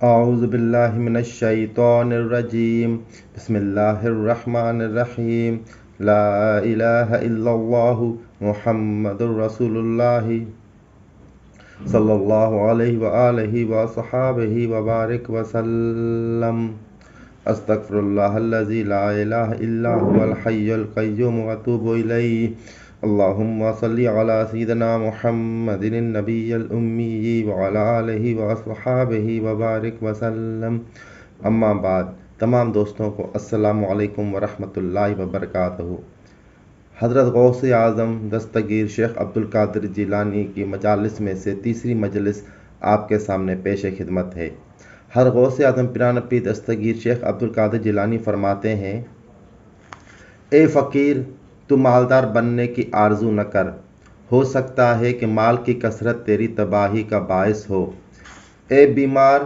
اعوذ باللہ من الشیطان الرجیم بسم اللہ الرحمن الرحیم لا الہ الا اللہ محمد رسول اللہ صلی اللہ علیہ وآلہ وصحابہ وبارک وسلم استغفر اللہ الذی لا الہ الا هو الحی القیوم واتوب الیہ اللہم صلی علی سیدنا محمد النبی الامی وعلی آلہ وصحابہ وبارک وسلم اما بعد۔ تمام دوستوں کو السلام علیکم ورحمۃ اللہ وبرکاتہ۔ حضرت غوث اعظم دستگیر شیخ عبدالقادر جیلانی کی مجالس میں سے تیسری مجلس آپ کے سامنے پیش خدمت ہے۔ حضرت غوث اعظم پیرانپی دستگیر شیخ عبدالقادر جیلانی فرماتے ہیں: اے فقیر، تو مالدار بننے کی آرزو نہ کر، ہو سکتا ہے کہ مال کی کثرت تیری تباہی کا باعث ہو۔ اے بیمار،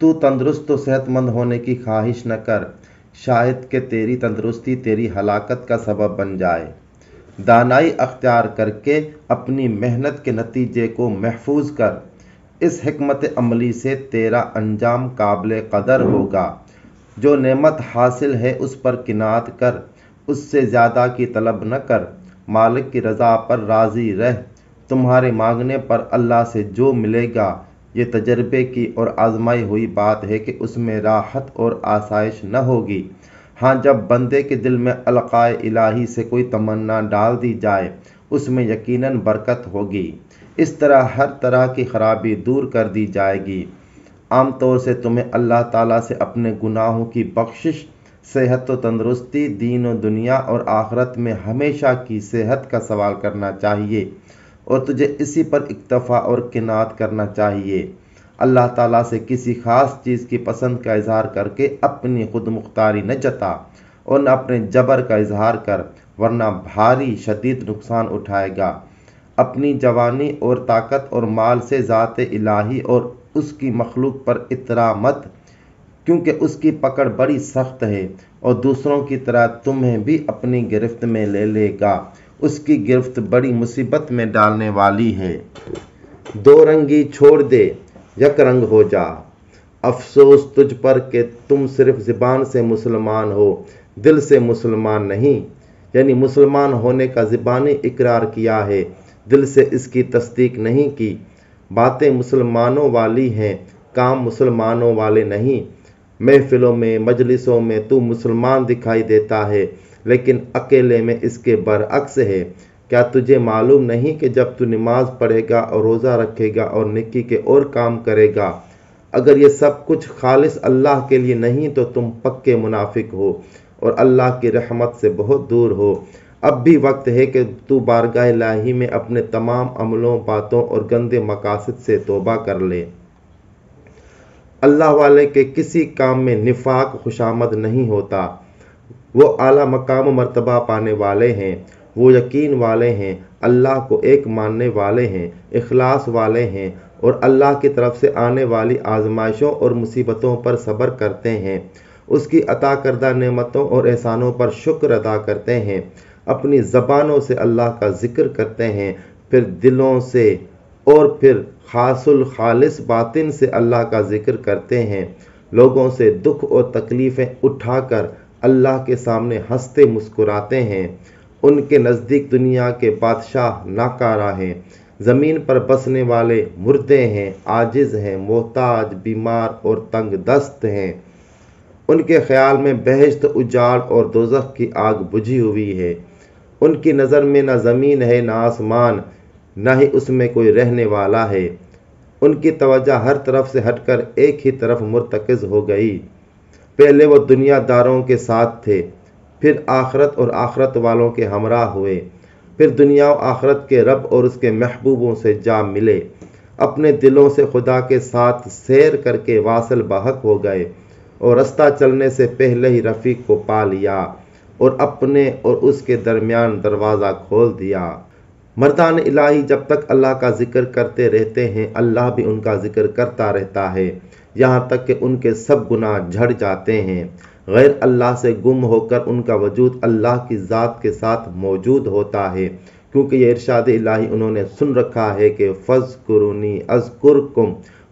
تو تندرست و صحت مند ہونے کی خواہش نہ کر، شاید کہ تیری تندرستی تیری ہلاکت کا سبب بن جائے۔ دانائی اختیار کر کے اپنی محنت کے نتیجے کو محفوظ کر، اس حکمت عملی سے تیرا انجام قابل قدر ہوگا۔ جو نعمت حاصل ہے اس پر قناعت کر، اس سے زیادہ کی طلب نہ کر، مالک کی رضا پر راضی رہ۔ تمہارے مانگنے پر اللہ سے جو ملے گا یہ تجربے کی اور آزمائی ہوئی بات ہے کہ اس میں راحت اور آسائش نہ ہوگی۔ ہاں، جب بندے کے دل میں القائے الہی سے کوئی تمنا ڈال دی جائے اس میں یقیناً برکت ہوگی۔ اس طرح ہر طرح کی خرابی دور کر دی جائے گی۔ عام طور سے تمہیں اللہ تعالیٰ سے اپنے گناہوں کی بخشش، صحت و تندرستی، دین و دنیا اور آخرت میں ہمیشہ کی صحت کا سوال کرنا چاہیے اور تجھے اسی پر اکتفا اور قناعت کرنا چاہیے۔ اللہ تعالیٰ سے کسی خاص چیز کی پسند کا اظہار کر کے اپنی خود مختاری نہ جتا اور نہ اپنے جبر کا اظہار کر، ورنہ بھاری شدید نقصان اٹھائے گا۔ اپنی جوانی اور طاقت اور مال سے ذات الہی اور اس کی مخلوق پر اترا مت، کیونکہ اس کی پکڑ بڑی سخت ہے اور دوسروں کی طرح تمہیں بھی اپنی گرفت میں لے لے گا۔ اس کی گرفت بڑی مصیبت میں ڈالنے والی ہے۔ دو رنگی چھوڑ دے، یک رنگ ہو جا۔ افسوس تجھ پر کہ تم صرف زبان سے مسلمان ہو، دل سے مسلمان نہیں۔ یعنی مسلمان ہونے کا زبانی اقرار کیا ہے، دل سے اس کی تصدیق نہیں کی۔ باتیں مسلمانوں والی ہیں، کام مسلمانوں والے نہیں۔ محفلوں میں، مجلسوں میں تو مسلمان دکھائی دیتا ہے، لیکن اکیلے میں اس کے برعکس ہے۔ کیا تجھے معلوم نہیں کہ جب تو نماز پڑھے گا اور روزہ رکھے گا اور نیکی کے اور کام کرے گا، اگر یہ سب کچھ خالص اللہ کے لیے نہیں تو تم پکے منافق ہو اور اللہ کی رحمت سے بہت دور ہو۔ اب بھی وقت ہے کہ تو بارگاہ الہی میں اپنے تمام عملوں، باتوں اور گندے مقاصد سے توبہ کر لے۔ اللہ والے کے کسی کام میں نفاق خوشامد نہیں ہوتا۔ وہ اعلیٰ مقام و مرتبہ پانے والے ہیں، وہ یقین والے ہیں، اللہ کو ایک ماننے والے ہیں، اخلاص والے ہیں اور اللہ کی طرف سے آنے والی آزمائشوں اور مصیبتوں پر صبر کرتے ہیں، اس کی عطا کردہ نعمتوں اور احسانوں پر شکر ادا کرتے ہیں، اپنی زبانوں سے اللہ کا ذکر کرتے ہیں، پھر دلوں سے اور پھر خاص الخالص باطن سے اللہ کا ذکر کرتے ہیں، لوگوں سے دکھ اور تکلیفیں اٹھا کر اللہ کے سامنے ہنستے مسکراتے ہیں۔ ان کے نزدیک دنیا کے بادشاہ ناکارہ ہیں، زمین پر بسنے والے مردے ہیں، عاجز ہیں، محتاج، بیمار اور تنگ دست ہیں۔ ان کے خیال میں بہشت اجاڑ اور دوزخ کی آگ بجھی ہوئی ہے۔ ان کی نظر میں نہ زمین ہے نہ آسمان، نہ ہی اس میں کوئی رہنے والا ہے۔ ان کی توجہ ہر طرف سے ہٹ کر ایک ہی طرف مرتکز ہو گئی۔ پہلے وہ دنیا داروں کے ساتھ تھے، پھر آخرت اور آخرت والوں کے ہمراہ ہوئے، پھر دنیا و آخرت کے رب اور اس کے محبوبوں سے جا ملے، اپنے دلوں سے خدا کے ساتھ سیر کر کے واصل بحق ہو گئے اور رستہ چلنے سے پہلے ہی رفیق کو پا لیا اور اپنے اور اس کے درمیان دروازہ کھول دیا۔ مردان الہی جب تک اللہ کا ذکر کرتے رہتے ہیں، اللہ بھی ان کا ذکر کرتا رہتا ہے، یہاں تک کہ ان کے سب گناہ جھڑ جاتے ہیں۔ غیر اللہ سے گم ہو کر ان کا وجود اللہ کی ذات کے ساتھ موجود ہوتا ہے، کیونکہ یہ ارشاد الہی انہوں نے سن رکھا ہے کہ فَاذْكُرُونِی أَذْكُرْكُمْ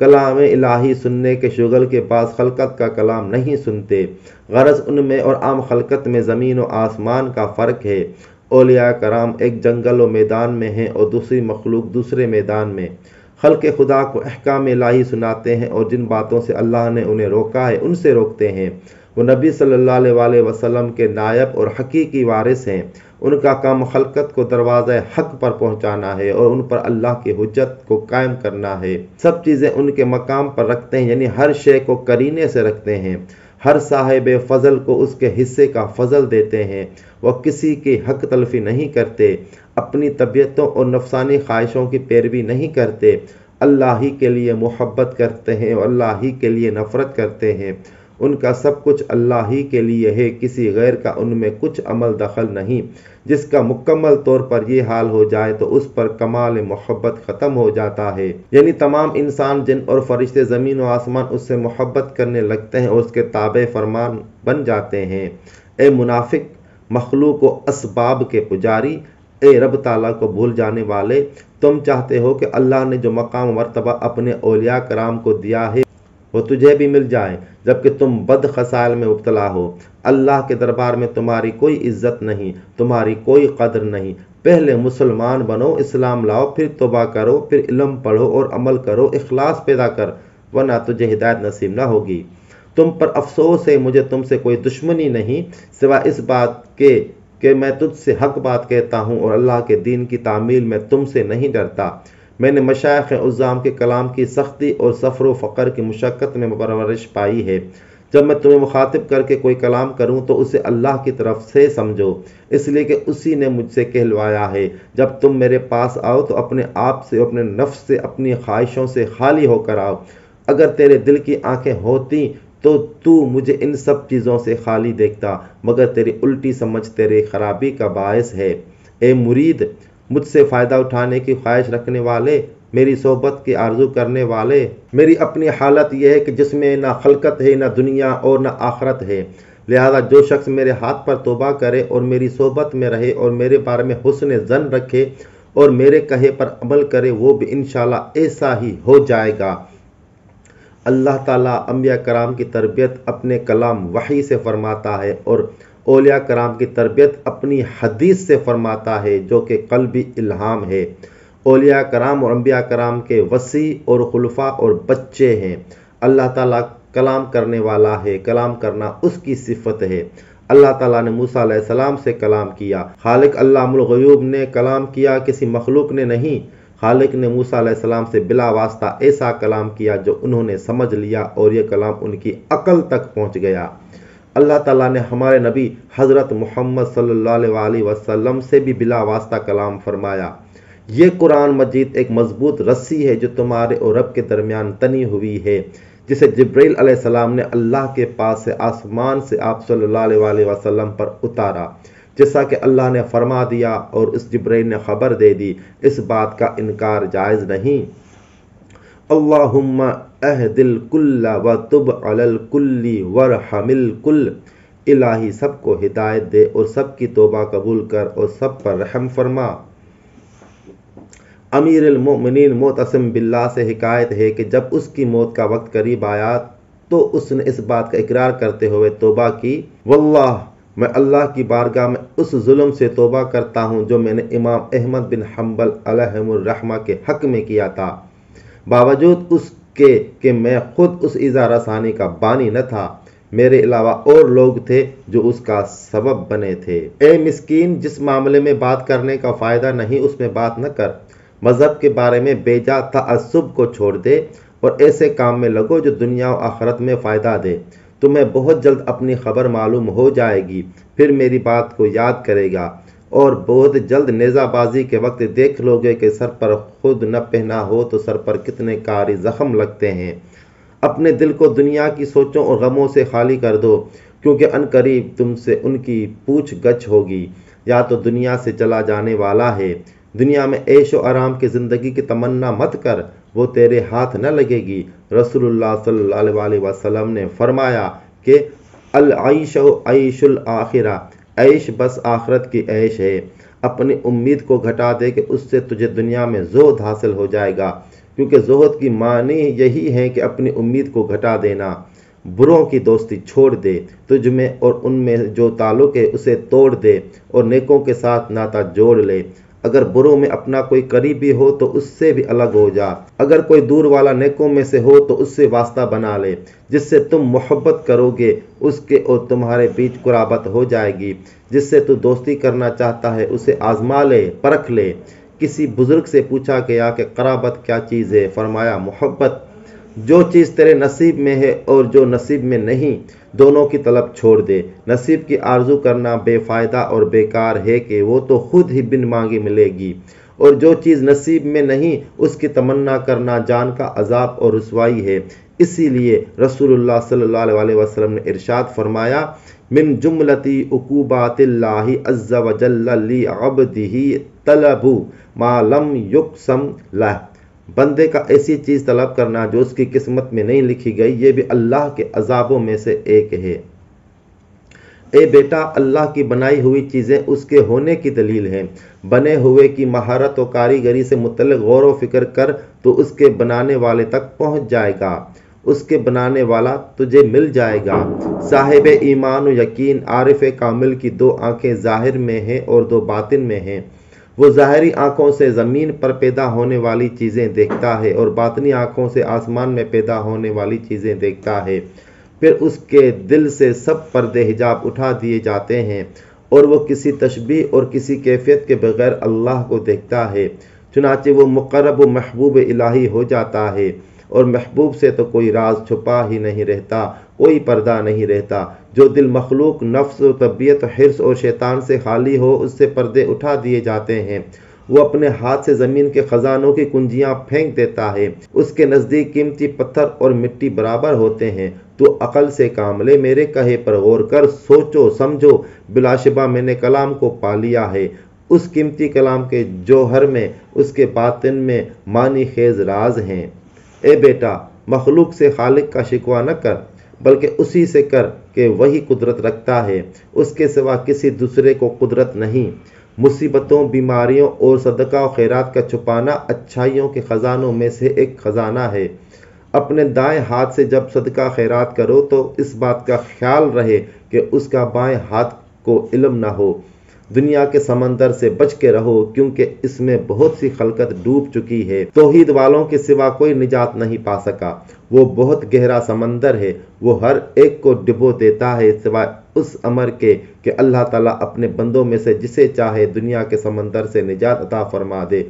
کلام الہی سننے کے شغل کے بعض خلقت کا کلام نہیں سنتے۔ غرض ان میں اور عام خلقت میں زمین و آسمان کا فرق ہے۔ اولیاء کرام ایک جنگل و میدان میں ہیں اور دوسری مخلوق دوسرے میدان میں۔ خلق خدا کو احکام الہی سناتے ہیں اور جن باتوں سے اللہ نے انہیں روکا ہے ان سے روکتے ہیں۔ وہ نبی صلی اللہ علیہ وسلم کے نائب اور حقیقی وارث ہیں۔ ان کا کام خلقت کو دروازہ حق پر پہنچانا ہے اور ان پر اللہ کی حجت کو قائم کرنا ہے۔ سب چیزیں ان کے مقام پر رکھتے ہیں، یعنی ہر شے کو قرینے سے رکھتے ہیں۔ ہر صاحب فضل کو اس کے حصے کا فضل دیتے ہیں۔ وہ کسی کی حق تلفی نہیں کرتے، اپنی طبیعتوں اور نفسانی خواہشوں کی پیروی نہیں کرتے، اللہ ہی کے لیے محبت کرتے ہیں اور اللہ ہی کے لیے نفرت کرتے ہیں۔ ان کا سب کچھ اللہ ہی کے لیے ہے، کسی غیر کا ان میں کچھ عمل دخل نہیں۔ جس کا مکمل طور پر یہ حال ہو جائے تو اس پر کمال محبت ختم ہو جاتا ہے، یعنی تمام انسان جن اور فرشتے زمین و آسمان اس سے محبت کرنے لگتے ہیں اور اس کے تابع فرمان بن جاتے ہیں۔ اے منافق، مخلوق و اسباب کے پجاری، اے رب تعالیٰ کو بھول جانے والے، تم چاہتے ہو کہ اللہ نے جو مقام و مرتبہ اپنے اولیاء کرام کو دیا ہے وہ تجھے بھی مل جائے، جبکہ تم بد خصال میں مبتلا ہو۔ اللہ کے دربار میں تمہاری کوئی عزت نہیں، تمہاری کوئی قدر نہیں۔ پہلے مسلمان بنو، اسلام لاؤ، پھر توبہ کرو، پھر علم پڑھو اور عمل کرو، اخلاص پیدا کر، ورنہ تجھے ہدایت نصیب نہ ہوگی۔ تم پر افسوس ہے، مجھے تم سے کوئی دشمنی نہیں، سوائے اس بات کے کہ میں تجھ سے حق بات کہتا ہوں اور اللہ کے دین کی تعمیل میں تم سے نہیں ڈرتا۔ میں نے مشائخ عظام کے کلام کی سختی اور سفر و فقر کی مشقت میں پرورش پائی ہے۔ جب میں تمہیں مخاطب کر کے کوئی کلام کروں تو اسے اللہ کی طرف سے سمجھو، اس لیے کہ اسی نے مجھ سے کہلوایا ہے۔ جب تم میرے پاس آؤ تو اپنے آپ سے، اپنے نفس سے، اپنی خواہشوں سے خالی ہو کر آؤ۔ اگر تیرے دل کی آنکھیں ہوتی تو مجھے ان سب چیزوں سے خالی دیکھتا، مگر تیری الٹی سمجھ تیرے خرابی کا باعث ہے۔ اے مرید، مجھ سے فائدہ اٹھانے کی خواہش رکھنے والے، میری صحبت کی آرزو کرنے والے، میری اپنی حالت یہ ہے کہ جس میں نہ خلقت ہے، نہ دنیا اور نہ آخرت ہے۔ لہذا جو شخص میرے ہاتھ پر توبہ کرے اور میری صحبت میں رہے اور میرے بارے میں حسن ظن رکھے اور میرے کہے پر عمل کرے، وہ بھی انشاءاللہ ایسا ہی ہو جائے گا۔ اللہ تعالیٰ انبیاء کرام کی تربیت اپنے کلام وحی سے فرماتا ہے اور اولیاء کرام کی تربیت اپنی حدیث سے فرماتا ہے، جو کہ قلبی الہام ہے۔ اولیاء کرام اور انبیاء کرام کے وصی اور خلفاء اور بچے ہیں۔ اللہ تعالیٰ کلام کرنے والا ہے، کلام کرنا اس کی صفت ہے۔ اللہ تعالیٰ نے موسیٰ علیہ السلام سے کلام کیا۔ خالق علام الغیوب نے کلام کیا، کسی مخلوق نے نہیں۔ خالق نے موسیٰ علیہ السلام سے بلا واسطہ ایسا کلام کیا جو انہوں نے سمجھ لیا اور یہ کلام ان کی عقل تک پہنچ گیا۔ اللہ تعالیٰ نے ہمارے نبی حضرت محمد صلی اللہ علیہ وسلم سے بھی بلا واسطہ کلام فرمایا۔ یہ قرآن مجید ایک مضبوط رسی ہے جو تمہارے اور رب کے درمیان تنی ہوئی ہے، جسے جبرائیل علیہ السلام نے اللہ کے پاس سے آسمان سے آپ صلی اللہ علیہ وسلم پر اتارا، جیسا کہ اللہ نے فرما دیا اور اس جبرائیل نے خبر دے دی۔ اس بات کا انکار جائز نہیں۔ اللہم اہد الکل وتب علی الکل وارحم الکل، الہی سب کو ہدایت دے اور سب کی توبہ قبول کر اور سب پر رحم فرما۔ امیر المؤمنین معتصم باللہ سے حکایت ہے کہ جب اس کی موت کا وقت قریب آیا تو اس نے اس بات کا اقرار کرتے ہوئے توبہ کی، واللہ میں اللہ کی بارگاہ میں اس ظلم سے توبہ کرتا ہوں جو میں نے امام احمد بن حنبل علیہم الرحمہ کے حق میں کیا تھا، باوجود اس کے کہ میں خود اس ایذا رسانی کا بانی نہ تھا، میرے علاوہ اور لوگ تھے جو اس کا سبب بنے تھے۔ اے مسکین، جس معاملے میں بات کرنے کا فائدہ نہیں اس میں بات نہ کر، مذہب کے بارے میں بے جا تعصب کو چھوڑ دے اور ایسے کام میں لگو جو دنیا و آخرت میں فائدہ دے۔ تمہیں بہت جلد اپنی خبر معلوم ہو جائے گی، پھر میری بات کو یاد کرے گا، اور بہت جلد نیزہ بازی کے وقت دیکھ لو گے کہ سر پر خود نہ پہنا ہو تو سر پر کتنے کاری زخم لگتے ہیں۔ اپنے دل کو دنیا کی سوچوں اور غموں سے خالی کر دو، کیونکہ عنقریب تم سے ان کی پوچھ گچھ ہوگی۔ یا تو دنیا سے چلا جانے والا ہے، دنیا میں عیش و آرام کی زندگی کی تمنا مت کر، وہ تیرے ہاتھ نہ لگے گی۔ رسول اللہ صلی اللہ علیہ وسلم نے فرمایا کہ العیش عیش الآخرہ، عیش بس آخرت کی عیش ہے۔ اپنی امید کو گھٹا دے کہ اس سے تجھے دنیا میں زہد حاصل ہو جائے گا، کیونکہ زہد کی معنی یہی ہے کہ اپنی امید کو گھٹا دینا۔ بروں کی دوستی چھوڑ دے، تجھ میں اور ان میں جو تعلق ہے اسے توڑ دے اور نیکوں کے ساتھ ناتا جوڑ لے۔ اگر بروں میں اپنا کوئی قریبی ہو تو اس سے بھی الگ ہو جا، اگر کوئی دور والا نیکوں میں سے ہو تو اس سے واسطہ بنا لے۔ جس سے تم محبت کرو گے اس کے اور تمہارے بیچ قرابت ہو جائے گی۔ جس سے تو دوستی کرنا چاہتا ہے اسے آزما لے، پرکھ لے۔ کسی بزرگ سے پوچھا گیا کہ قرابت کیا چیز ہے؟ فرمایا محبت۔ جو چیز تیرے نصیب میں ہے اور جو نصیب میں نہیں، دونوں کی طلب چھوڑ دے۔ نصیب کی آرزو کرنا بے فائدہ اور بیکار ہے کہ وہ تو خود ہی بن مانگے ملے گی، اور جو چیز نصیب میں نہیں اس کی تمنا کرنا جان کا عذاب اور رسوائی ہے۔ اسی لیے رسول اللہ صلی اللہ علیہ وسلم نے ارشاد فرمایا، من جملتی عقوبات اللہ عز وجل لعبدہ طلب ما لم یقسم لہ۔ بندے کا ایسی چیز طلب کرنا جو اس کی قسمت میں نہیں لکھی گئی، یہ بھی اللہ کے عذابوں میں سے ایک ہے۔ اے بیٹا، اللہ کی بنائی ہوئی چیزیں اس کے ہونے کی دلیل ہیں۔ بنے ہوئے کی مہارت و کاریگری سے متعلق غور و فکر کر تو اس کے بنانے والے تک پہنچ جائے گا، اس کے بنانے والا تجھے مل جائے گا۔ صاحب ایمان و یقین عارف کامل کی دو آنکھیں ظاہر میں ہیں اور دو باطن میں ہیں۔ وہ ظاہری آنکھوں سے زمین پر پیدا ہونے والی چیزیں دیکھتا ہے اور باطنی آنکھوں سے آسمان میں پیدا ہونے والی چیزیں دیکھتا ہے۔ پھر اس کے دل سے سب پردے حجاب اٹھا دیے جاتے ہیں اور وہ کسی تشبیہ اور کسی کیفیت کے بغیر اللہ کو دیکھتا ہے۔ چنانچہ وہ مقرب و محبوب الہی ہو جاتا ہے، اور محبوب سے تو کوئی راز چھپا ہی نہیں رہتا، کوئی پردہ نہیں رہتا۔ جو دل مخلوق نفس و طبیعت حرص اور شیطان سے خالی ہو اس سے پردے اٹھا دیے جاتے ہیں۔ وہ اپنے ہاتھ سے زمین کے خزانوں کی کنجیاں پھینک دیتا ہے، اس کے نزدیک قیمتی پتھر اور مٹی برابر ہوتے ہیں۔ تو عقل سے کام لے، میرے کہے پر غور کر، سوچو سمجھو، بلا شبہ میں نے کلام کو پا لیا ہے۔ اس قیمتی کلام کے جوہر میں، اس کے باطن میں معنی خیز راز ہیں۔ اے بیٹا، مخلوق سے خالق کا شکوہ نہ کر، بلکہ اسی سے کر کہ وہی قدرت رکھتا ہے، اس کے سوا کسی دوسرے کو قدرت نہیں۔ مصیبتوں، بیماریوں اور صدقہ و خیرات کا چھپانا اچھائیوں کے خزانوں میں سے ایک خزانہ ہے۔ اپنے دائیں ہاتھ سے جب صدقہ خیرات کرو تو اس بات کا خیال رہے کہ اس کا بائیں ہاتھ کو علم نہ ہو۔ دنیا کے سمندر سے بچ کے رہو، کیونکہ اس میں بہت سی خلقت ڈوب چکی ہے۔ توحید والوں کے سوا کوئی نجات نہیں پا سکا۔ وہ بہت گہرا سمندر ہے، وہ ہر ایک کو ڈبو دیتا ہے سوائے اس امر کے کہ اللہ تعالیٰ اپنے بندوں میں سے جسے چاہے دنیا کے سمندر سے نجات عطا فرما دے۔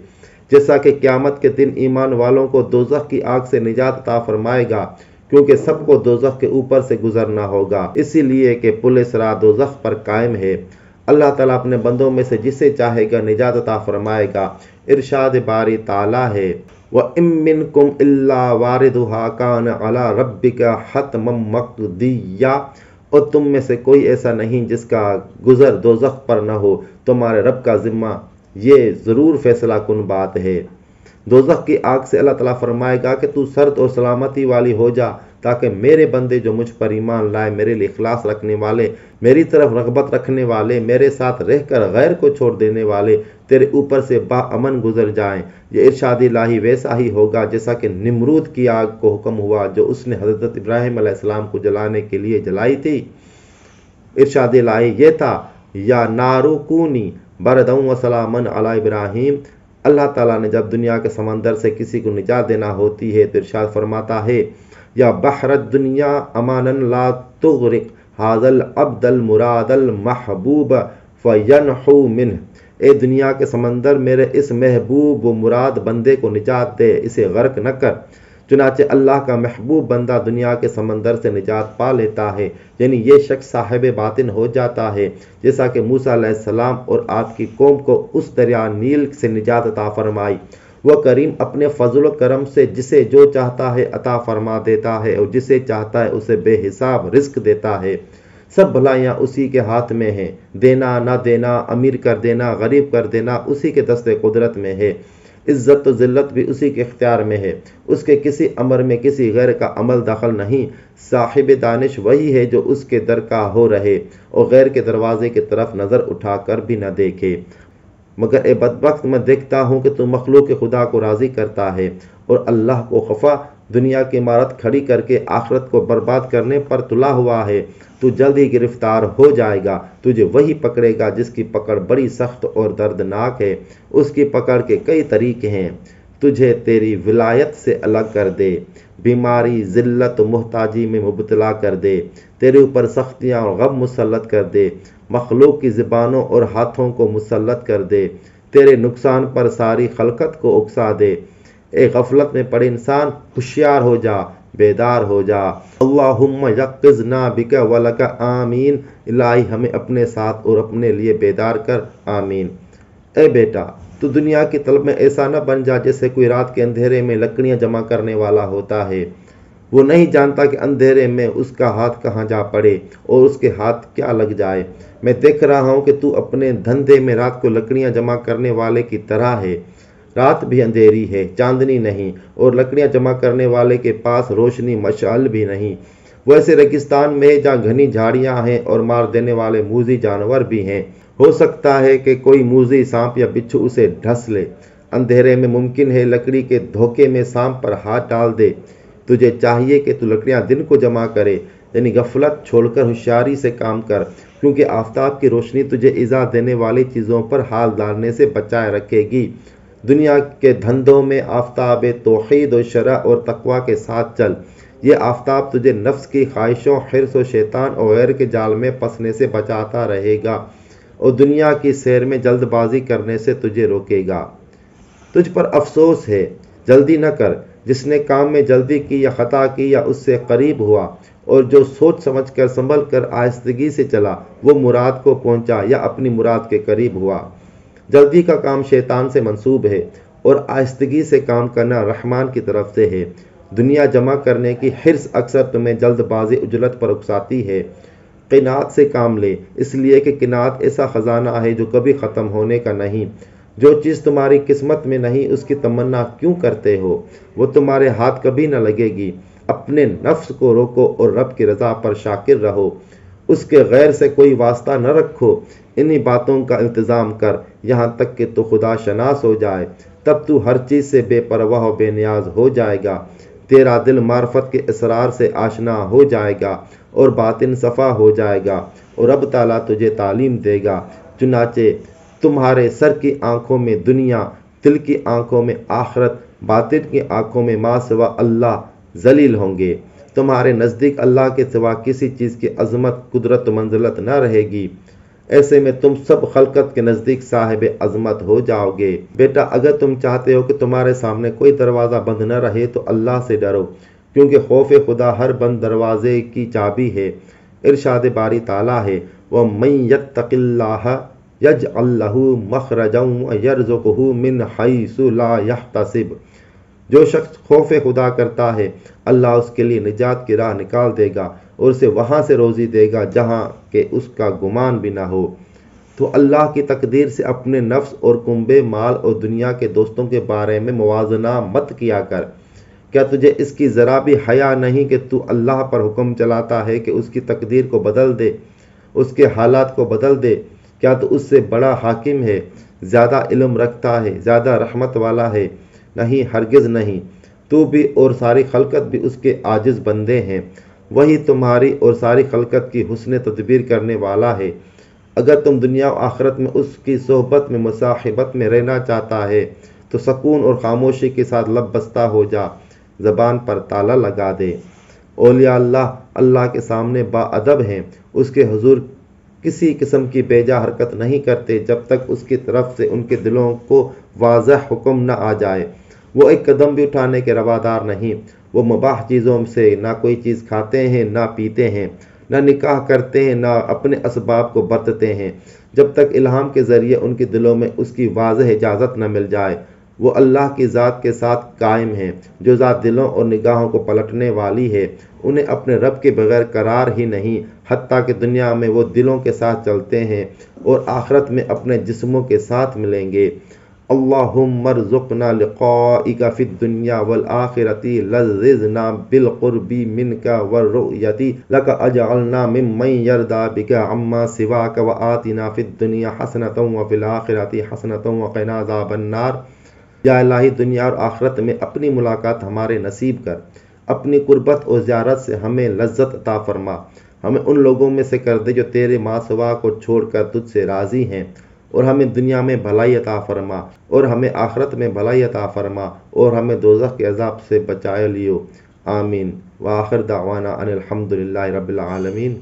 جیسا کہ قیامت کے دن ایمان والوں کو دوزخ کی آگ سے نجات عطا فرمائے گا، کیونکہ سب کو دوزخ کے اوپر سے گزرنا ہوگا، اسی لیے کہ پل صراط دوزخ پر قائم ہے۔ اللہ تعالیٰ اپنے بندوں میں سے جسے چاہے گا نجات عطا فرمائے گا۔ ارشاد باری تعالیٰ ہے، وَإِن مِّنكُمْ إِلَّا وَارِدُهَا كَانَ عَلَى رَبِّكَ حَتْمًا مَّقْضِيًّا۔ اور تم میں سے کوئی ایسا نہیں جس کا گزر دوزخ پر نہ ہو، تمہارے رب کا ذمہ یہ ضرور فیصلہ کن بات ہے۔ دوزخ کی آگ سے اللہ تعالیٰ فرمائے گا کہ تو سرد اور سلامتی والی ہو جا، تاکہ میرے بندے جو مجھ پر ایمان لائے، میرے لیے اخلاص رکھنے والے، میری طرف رغبت رکھنے والے، میرے ساتھ رہ کر غیر کو چھوڑ دینے والے، تیرے اوپر سے با امن گزر جائیں۔ یہ ارشاد الہی ویسا ہی ہوگا جیسا کہ نمرود کی آگ کو حکم ہوا جو اس نے حضرت ابراہیم علیہ السلام کو جلانے کے لیے جلائی تھی۔ ارشاد الہی یہ تھا، یا نارو کونی برداً و سلاماً علی ابراہیم۔ اللہ تعالیٰ نے جب دنیا کے سمندر سے کسی کو نجات دینا ہوتی ہے تو ارشاد فرماتا ہے، یا بحر الدنیا امانا لا تغرق هذا العبد المراد المحبوب فینحو منہ۔ اے دنیا کے سمندر، میرے اس محبوب و مراد بندے کو نجات دے، اسے غرق نہ کر۔ چنانچہ اللہ کا محبوب بندہ دنیا کے سمندر سے نجات پا لیتا ہے، یعنی یہ شخص صاحب باطن ہو جاتا ہے، جیسا کہ موسیٰ علیہ السلام اور آپ کی قوم کو اس دریا نیل سے نجات عطا فرمائی۔ وہ کریم اپنے فضل و کرم سے جسے جو چاہتا ہے عطا فرما دیتا ہے، اور جسے چاہتا ہے اسے بے حساب رزق دیتا ہے۔ سب بھلائیاں اسی کے ہاتھ میں ہیں، دینا نہ دینا، امیر کر دینا، غریب کر دینا اسی کے دست قدرت میں ہے۔ عزت و ذلت بھی اسی کے اختیار میں ہے، اس کے کسی امر میں کسی غیر کا عمل دخل نہیں۔ صاحب دانش وہی ہے جو اس کے در کا ہو رہے اور غیر کے دروازے کی طرف نظر اٹھا کر بھی نہ دیکھے۔ مگر اے بدبخت، میں دیکھتا ہوں کہ تو مخلوق خدا کو راضی کرتا ہے اور اللہ کو خفا دنیا کی عمارت کھڑی کر کے آخرت کو برباد کرنے پر تلا ہوا ہے۔ تو جلد ہی گرفتار ہو جائے گا، تجھے وہی پکڑے گا جس کی پکڑ بڑی سخت اور دردناک ہے۔ اس کی پکڑ کے کئی طریقے ہیں، تجھے تیری ولایت سے الگ کر دے، بیماری، ذلت و محتاجی میں مبتلا کر دے، تیرے اوپر سختیاں اور غم مسلط کر دے، مخلوق کی زبانوں اور ہاتھوں کو مسلط کر دے، تیرے نقصان پر ساری خلقت کو اکسا دے۔ اے غفلت میں پڑے انسان، ہوشیار ہو جا، بیدار ہو جا۔ اللہم یقظنا بک ولک آمین، الہی ہمیں اپنے ساتھ اور اپنے لیے بیدار کر، آمین۔ اے بیٹا، تو دنیا کی طلب میں ایسا نہ بن جا جیسے کوئی رات کے اندھیرے میں لکڑیاں جمع کرنے والا ہوتا ہے۔ وہ نہیں جانتا کہ اندھیرے میں اس کا ہاتھ کہاں جا پڑے اور اس کے ہاتھ کیا لگ جائے۔ میں دیکھ رہا ہوں کہ تو اپنے دھندے میں رات کو لکڑیاں جمع کرنے والے کی طرح ہے۔ رات بھی اندھیری ہے، چاندنی نہیں، اور لکڑیاں جمع کرنے والے کے پاس روشنی مشعل بھی نہیں۔ وہ ایسے ریگستان میں جہاں گھنی جھاڑیاں ہیں اور مار دینے والے موذی جانور بھی ہیں۔ ہو سکتا ہے کہ کوئی موذی سانپ یا بچھو اسے ڈھس لے۔ اندھیرے میں ممکن ہے لکڑی کے دھوکے میں سانپ پر ہاتھ ڈال دے۔ تجھے چاہیے کہ تو لکڑیاں دن کو جمع کرے، یعنی غفلت چھوڑ کر ہوشیاری سے کام کر، کیونکہ آفتاب کی روشنی تجھے ایذا دینے والی چیزوں پر ہاتھ ڈالنے سے بچائے رکھے گی۔ دنیا کے دھندوں میں آفتاب توحید و شرع اور تقوی کے ساتھ چل۔ یہ آفتاب تجھے نفس کی خواہشوں، حرص و شیطان اور غیر کے جال میں پھنسنے سے بچاتا رہے گا اور دنیا کی سیر میں جلد بازی کرنے سے تجھے روکے گا۔ تجھ پر افسوس ہے، جلدی نہ کر۔ جس نے کام میں جلدی کی یا خطا کی یا اس سے قریب ہوا، اور جو سوچ سمجھ کر سنبھل کر آہستگی سے چلا، وہ مراد کو پہنچا یا اپنی مراد کے قریب ہوا۔ جلدی کا کام شیطان سے منسوب ہے اور آہستگی سے کام کرنا رحمان کی طرف سے ہے۔ دنیا جمع کرنے کی حرص اکثر تمہیں جلد بازی عجلت پر اکساتی ہے۔ قناعت سے کام لے، اس لیے کہ قناعت ایسا خزانہ ہے جو کبھی ختم ہونے کا نہیں۔ جو چیز تمہاری قسمت میں نہیں، اس کی تمنا کیوں کرتے ہو؟ وہ تمہارے ہاتھ کبھی نہ لگے گی۔ اپنے نفس کو روکو اور رب کی رضا پر شاکر رہو۔ اس کے غیر سے کوئی واسطہ نہ رکھو۔ انہی باتوں کا التزام کر یہاں تک کہ تو خدا شناس ہو جائے، تب تو ہر چیز سے بے پرواہ و بے نیاز ہو جائے گا۔ تیرا دل معرفت کے اسرار سے آشنا ہو جائے گا اور باطن صفا ہو جائے گا، اور رب تعالیٰ تجھے تعلیم دے گا۔ چنانچہ تمہارے سر کی آنکھوں میں دنیا، دل کی آنکھوں میں آخرت، باطن کی آنکھوں میں ما سوا اللہ ذلیل ہوں گے۔ تمہارے نزدیک اللہ کے سوا کسی چیز کی عظمت، قدرت و منزلت نہ رہے گی۔ ایسے میں تم سب خلقت کے نزدیک صاحب عظمت ہو جاؤ گے۔ بیٹا، اگر تم چاہتے ہو کہ تمہارے سامنے کوئی دروازہ بند نہ رہے تو اللہ سے ڈرو، کیونکہ خوف خدا ہر بند دروازے کی چابی ہے۔ ارشاد باری تعالیٰ ہے، وَمَن يَتَّقِ اللَّهَ يَجْعَل لَّهُ مَخْرَجًا وَيَرْزُقْهُ مِنْ حَيْثُ لَا يَحْتَسِبُ۔ جو شخص خوف خدا کرتا ہے، اللہ اس کے لیے نجات کی راہ نکال دے گا اور اسے وہاں سے روزی دے گا جہاں کہ اس کا گمان بھی نہ ہو۔ تو اللہ کی تقدیر سے اپنے نفس اور کنبے مال اور دنیا کے دوستوں کے بارے میں موازنہ مت کیا کر۔ کیا تجھے اس کی ذرا بھی حیا نہیں کہ تو اللہ پر حکم چلاتا ہے کہ اس کی تقدیر کو بدل دے، اس کے حالات کو بدل دے؟ کیا تو اس سے بڑا حاکم ہے، زیادہ علم رکھتا ہے، زیادہ رحمت والا ہے؟ نہیں، ہرگز نہیں۔ تو بھی اور ساری خلقت بھی اس کے عاجز بندے ہیں۔ وہی تمہاری اور ساری خلقت کی حسن تدبیر کرنے والا ہے۔ اگر تم دنیا و آخرت میں اس کی صحبت میں، مصاحبت میں رہنا چاہتا ہے تو سکون اور خاموشی کے ساتھ لب بستہ ہو جا، زبان پر تالا لگا دے۔ اولیاء اللہ کے سامنے با ادب ہیں، اس کے حضور کسی قسم کی بیجا حرکت نہیں کرتے جب تک اس کی طرف سے ان کے دلوں کو واضح حکم نہ آ جائے۔ وہ ایک قدم بھی اٹھانے کے روادار نہیں۔ وہ مباح چیزوں سے نہ کوئی چیز کھاتے ہیں، نہ پیتے ہیں، نہ نکاح کرتے ہیں، نہ اپنے اسباب کو برتتے ہیں، جب تک الہام کے ذریعے ان کے دلوں میں اس کی واضح اجازت نہ مل جائے۔ وہ اللہ کی ذات کے ساتھ قائم ہیں، جو ذات دلوں اور نگاہوں کو پلٹنے والی ہے۔ انہیں اپنے رب کے بغیر قرار ہی نہیں، حتیٰ کہ دنیا میں وہ دلوں کے ساتھ چلتے ہیں اور آخرت میں اپنے جسموں کے ساتھ ملیں گے۔ اللہم ارزقنا لقائک فی الدنیا والآخرۃ لذذنا بالقرب منک والرؤیۃ لک اجعلنا ممن یرضی بک عما سواک وآتنا فی الدنیا حسنۃ وفی الآخرۃ حسنۃ وقنا عذاب النار۔ یا الہی دنیا اور آخرت میں اپنی ملاقات ہمارے نصیب کر، اپنی قربت اور زیارت سے ہمیں لذت عطا فرما، ہمیں ان لوگوں میں سے کر دے جو تیرے ما سوا کو چھوڑ کر تجھ سے راضی ہیں، اور ہمیں دنیا میں بھلائی عطا فرما اور ہمیں آخرت میں بھلائی عطا فرما اور ہمیں دوزخ کے عذاب سے بچائے لیو، آمین۔ وآخر دعوانا ان الحمد للہ رب العالمین۔